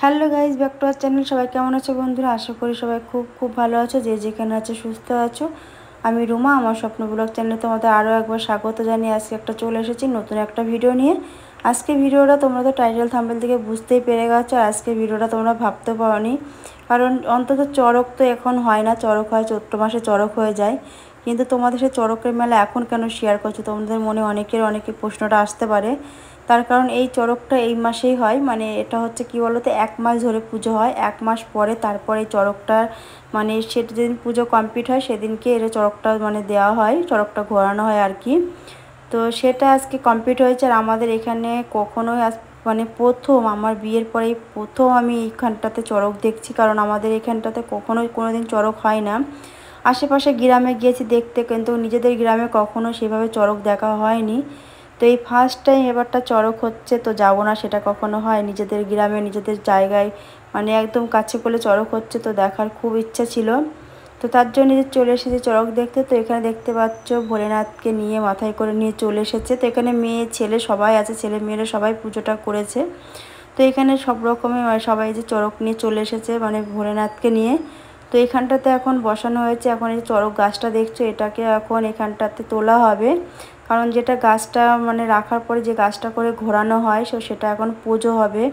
Hello guys, back to our channel. সবাই কেমন আছো বন্ধুরা? আশা করি সবাই খুব খুব ভালো আছো, যে যেখানে আছো সুস্থ আছো। আমি রুমা, আমার স্বপ্ন ব্লগ চ্যানেলে তোমাদের আরও একবার স্বাগত জানিয়ে আজকে চলে এসেছি নতুন একটা ভিডিও নিয়ে। আজকে ভিডিওটা তোমরা তো টাইটেল থাম্বনেল থেকে বুঝতেই পেরে গেছো। আজকে ভিডিওটা তোমরা ভাবতে পারোনি, কারণ অন্তত চড়ক তো এখন হয় না, চড়ক হয় চৈত্র মাসে চড়ক হয়ে যায়। কিন্তু তোমাদের সেই চড়কের মেলা এখন কেন শেয়ার করছো? তোমাদের মনে অনেকের প্রশ্নটা আসতে পারে। তার কারণ এই চড়কটা এই মাসেই হয়, মানে এটা হচ্ছে কি বলতো, 1 মাস ধরে পুজো হয়। 1 মাস পরে তারপরে এই চড়কটার মানে সেটা যেদিন পুজো কমপ্লিট হয় সেদিনকে এর চড়কটা মানে দেওয়া হয়, চড়কটা ঘোরানো হয় আর কি। তো সেটা আজকে কমপ্লিট হয়েছে। আর আমাদের এখানে কখনোই মানে প্রথম, আমার বিয়ের পরেই প্রথম আমি এইখানটাতে চড়ক দেখছি, কারণ আমাদের এখানটাতে কখনোই কোনোদিন চড়ক হয় না। আশেপাশে গ্রামে গিয়েছি দেখতে, কিন্তু নিজেদের গ্রামে কখনো সেভাবে চড়ক দেখা হয়নি। তো এই ফার্স্ট টাইম এবারটা চড়ক হচ্ছে, তো যাবো না সেটা কখনো হয়? নিজেদের গ্রামে নিজেদের জায়গায় মানে একদম কাছে করে চড়ক হচ্ছে, তো দেখার খুব ইচ্ছা ছিল। তো তার জন্য যে চলে এসেছে চড়ক দেখতে। তো এখানে দেখতে পাচ্ছ ভোলেনাথকে নিয়ে মাথায় করে নিয়ে চলে এসেছে। তো এখানে মেয়ে ছেলে সবাই আছে, ছেলে মেয়েরা সবাই পুজোটা করেছে। তো এখানে সব রকমের সবাই যে চড়ক নিয়ে চলে এসেছে মানে ভোলেনাথকে নিয়ে। তো এখানটাতে এখন বসানো হয়েছে। এখন এই চড়ক গাছটা দেখছো, এটাকে এখন এখানটাতে তোলা হবে, কারণ যেটা গাছটা মানে রাখার পরে যে গাছটা করে ঘোরানো হয় সেটা এখন পুজো হবে।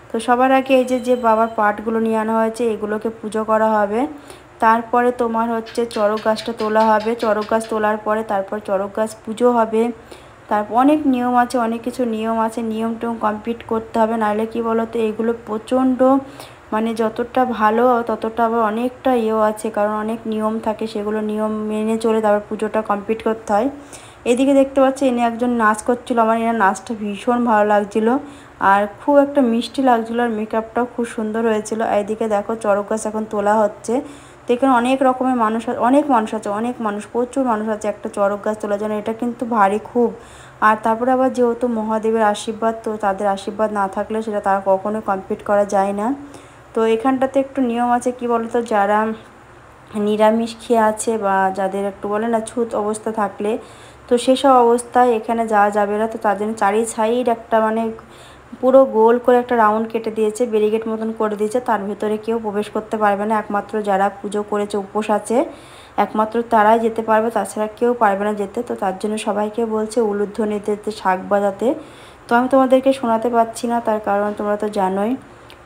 তো সবার আগে এই যে বাবার পাটগুলো নিয়ে আনা হয়েছে, এগুলোকে পুজো করা হবে। তারপরে তোমার হচ্ছে চড়ক গাছটা তোলা হবে। চড়ক গাছ তোলার পরে তারপর চড়ক গাছ পুজো হবে। তারপর অনেক নিয়ম আছে, অনেক কিছু নিয়ম আছে, নিয়ম টিয়ম কমপ্লিট করতে হবে। নাহলে কি বলো তো, এগুলো প্রচণ্ড মানে যতটা ভালো ততটা আবার অনেকটা আছে, কারণ অনেক নিয়ম থাকে, সেগুলো নিয়ম মেনে চলে তারপর পুজোটা কমপ্লিট করতে হয়। এদিকে দেখতে পাচ্ছি এনে একজন নাচ করছিল, আমার এনার নাচটা ভীষণ ভালো লাগছিল আর খুব একটা মিষ্টি লাগছিল, আর মেকআপটাও খুব সুন্দর হয়েছিল। এদিকে দেখো চড়ক গাছ এখন তোলা হচ্ছে। তো এখানে অনেক রকমের মানুষ আছে, অনেক মানুষ প্রচুর মানুষ আছে একটা চড়ক গাছ তোলার জন্য। এটা কিন্তু ভারী খুব। আর তারপরে আবার যেহেতু মহাদেবের আশীর্বাদ, তো তাদের আশীর্বাদ না থাকলে সেটা তারা কখনোই কমপ্লিট করা যায় না। তো এখানটাতে একটু নিয়ম আছে, কি বলতো, যারা নিরামিষ খেয়ে আছে বা যাদের একটু বলে না ছুত অবস্থা থাকলে, তো সেসব অবস্থায় এখানে যাওয়া যাবে না। তো তার জন্য চারি সাইড একটা মানে পুরো গোল করে একটা রাউন্ড কেটে দিয়েছে, ব্যারিকেড মতন করে দিয়েছে। তার ভিতরে কেউ প্রবেশ করতে পারবে না, একমাত্র যারা পুজো করেছে উপোস আছে একমাত্র তারাই যেতে পারবে, তাছাড়া কেউ পারবে না যেতে। তো তার জন্য সবাইকে বলছে উলুধ্বনি দিতে, শাঁখ বাজাতে। তো আমি তোমাদেরকে শোনাতে পারছি না, তার কারণ তোমরা তো জানোই।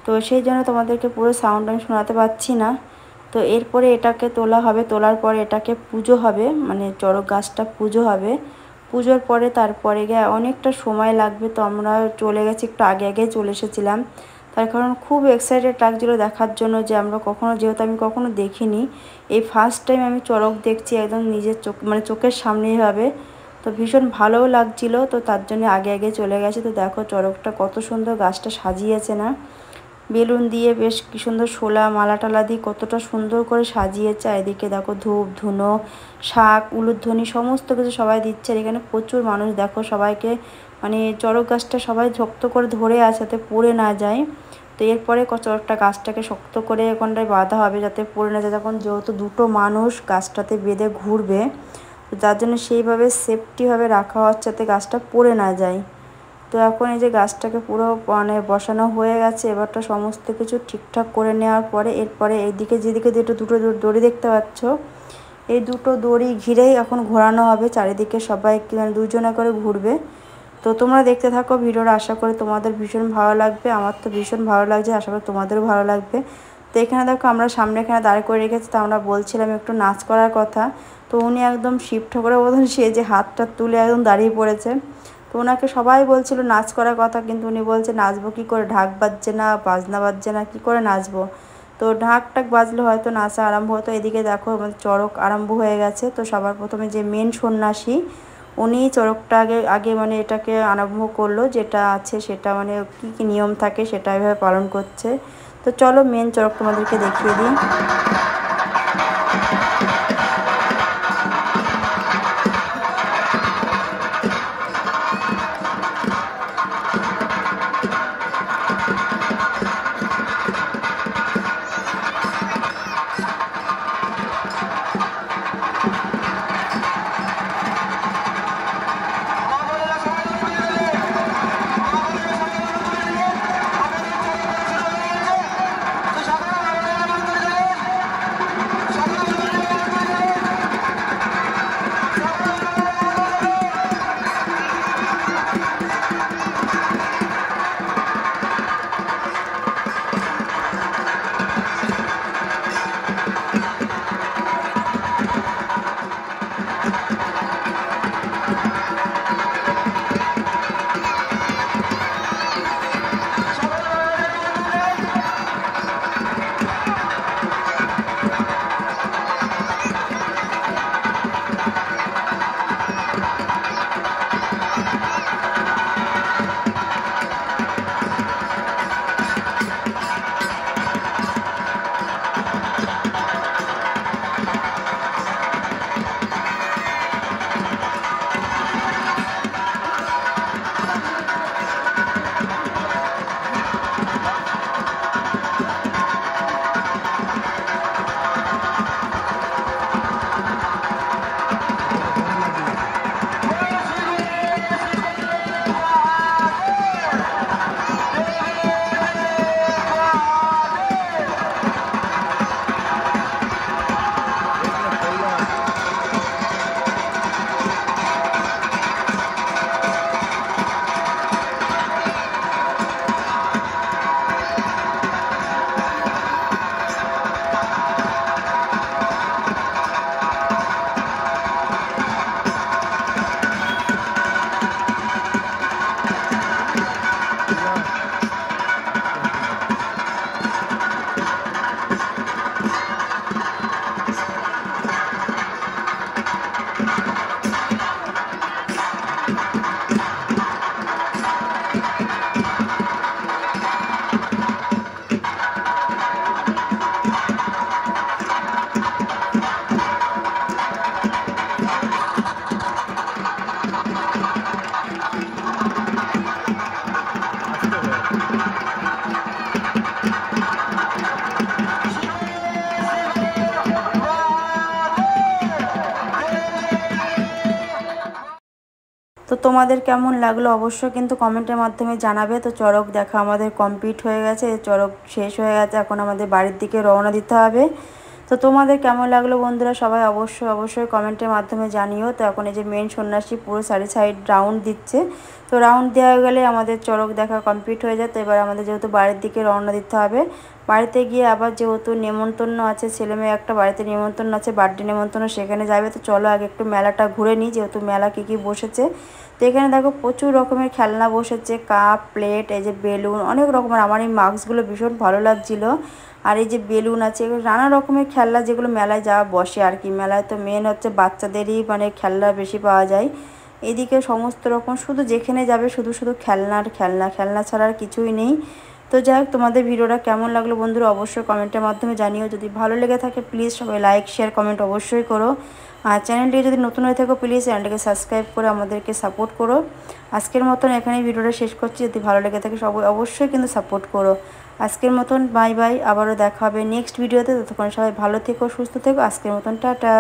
তো সেই জন্য তোমাদেরকে পুরো সাউন্ড আমি শোনাতে পারছি না। তো এরপরে এটাকে তোলা হবে, তোলার পরে এটাকে পুজো হবে, মানে চড়ক গাছটা পুজো হবে। পুজোর পরে তারপরে গিয়ে অনেকটা সময় লাগবে। তো আমরা চলে গেছি, একটু আগে আগে চলে এসেছিলাম, তার কারণ খুব এক্সাইটেড লাগছিলো দেখার জন্য, যে আমরা কখনো, যেহেতু আমি কখনো দেখিনি, এই ফার্স্ট টাইম আমি চড়ক দেখছি একদম নিজের চোখ মানে চোখের সামনেই হবে। তো ভীষণ ভালোও লাগছিলো, তো তার জন্য আগে আগে চলে গেছে। তো দেখো চড়কটা কত সুন্দর গাছটা সাজিয়েছে না, বেলুন দিয়ে বেশ কি সুন্দর শোলা মালা টালা দিয়ে কতটা সুন্দর করে সাজিয়েছে। এদিকে দেখো ধূপ ধুনো শাঁখ উলুধ্বনি সমস্ত কিছু সবাই দিচ্ছে। আর এখানে প্রচুর মানুষ দেখো, সবাইকে মানে চড়ক গাছটা সবাই শক্ত করে ধরে আছে যাতে পড়ে না যায়। তো এরপরে চড়কটা গাছটাকে শক্ত করে এখানটায় বাঁধা হবে যাতে পড়ে না যায়, তখন যেহেতু দুটো মানুষ গাছটাতে বেঁধে ঘুরবে, তো যার জন্য সেইভাবে সেফটিভাবে রাখা হচ্ছে যাতে গাছটা পড়ে না যায়। তো এখন এই যে গাছটাকে পুরো মানে বসানো হয়ে গেছে, এবারটা সমস্ত কিছু ঠিকঠাক করে নেওয়ার পরে এরপরে এইদিকে যেদিকে দুটো দড়ি দেখতে পাচ্ছ, এই দুটো দড়ি ঘিরেই এখন ঘোরানো হবে চারিদিকে, সবাই দুজনে করে ঘুরবে। তো তোমরা দেখতে থাকো ভিডিওটা, আশা করি তোমাদের ভীষণ ভালো লাগবে। আমার তো ভীষণ ভালো লাগছে, আশা করি তোমাদেরও ভালো লাগবে। তো এখানে দেখো আমরা সামনে এখানে দাঁড় করে রেখেছি, তো আমরা বলছিলাম একটু নাচ করার কথা। তো উনি একদম শিব ঠাকুরের মতন সেজে হাতটা তুলে একদম দাঁড়িয়ে পড়েছে। তো ওনাকে সবাই বলছিল নাচ করার কথা, কিন্তু উনি বলছে নাচবো কী করে, ঢাক বাজছে না, বাজনা বাজছে না, কী করে নাচবো। তো ঢাক টাক বাজলে হয়তো নাচা আরম্ভ হতো। এদিকে দেখো আমাদের চড়ক আরম্ভ হয়ে গেছে। তো সবার প্রথমে যে মেন সন্ন্যাসী উনি চড়কটা আগে আগে মানে এটাকে আরম্ভ করলো, যেটা আছে সেটা মানে কী কী নিয়ম থাকে সেটা এভাবে পালন করছে। তো চলো মেন চড়ক তোমাদেরকে দেখিয়ে দিই। তোমাদের কেমন লাগলো অবশ্যই কিন্তু কমেন্টের মাধ্যমে জানাবে। তো চড়ক দেখা আমাদের কমপ্লিট হয়ে গেছে, চড়ক শেষ হয়ে গেছে, এখন আমাদের বাড়ির দিকে রওনা দিতে হবে। তো তোমাদের কেমন লাগলো বন্ধুরা সবাই অবশ্যই কমেন্টের মাধ্যমে জানিও। তো এখন এই যে মেন সন্ন্যাসী পুরো সাইড রাউন্ড দিচ্ছে। তো রাউন্ড দেওয়া হয়ে গেলে আমাদের চড়ক দেখা কমপ্লিট হয়ে যায়। তো এবার আমাদের যেহেতু বাড়ির দিকে রওনা দিতে হবে, বাড়িতে গিয়ে আবার যেহেতু নেমন্তন্ন আছে, ছেলেমেয়ে একটা বাড়িতে নেমন্তন্ন আছে, বার্থডে নেমন্তন্ন, সেখানে যাবে। তো চলো আগে একটু মেলাটা ঘুরে নিই, যেহেতু মেলা কী বসেছে। তো এখানে দেখো প্রচুর রকমের খেলনা বসেছে, কাপ প্লেট, এই যে বেলুন, অনেক রকমের। আমার এই মাস্কগুলো ভীষণ ভালো লাগছিলো। আর এই যে বেলুন আছে, এগুলো নানা রকমের খেলনা, যেগুলো মেলায় যাওয়া বসে আর কি। মেলায় তো মেন হচ্ছে বাচ্চাদেরই মানে খেলনা বেশি পাওয়া যায়। এদিকে সমস্ত রকম, শুধু যেখানে যাবে শুধু খেলনা আর খেলনা, খেলনা ছাড়া আর কিছুই নেই। তো যাই হোক, তোমাদের ভিডিওটা কেমন লাগলো বন্ধুরা অবশ্যই কমেন্টের মাধ্যমে জানিও। যদি ভালো লেগে থাকে প্লিজ সবাই লাইক শেয়ার কমেন্ট অবশ্যই করো। আর চ্যানেলটি যদি নতুন হয়ে থাকো প্লিজ চ্যানেলটিকে সাবস্ক্রাইব করে আমাদেরকে সাপোর্ট করো। আজকের মতন এখানেই ভিডিওটা শেষ করছি। যদি ভালো লেগে থাকে সবাই অবশ্যই কিন্তু সাপোর্ট করো। আজকের মতন বাই বাই, আবারও দেখা হবে নেক্সট ভিডিওতে। ততক্ষণ সবাই ভালো থেকো, সুস্থ থেকো। আজকের মতন টাটা।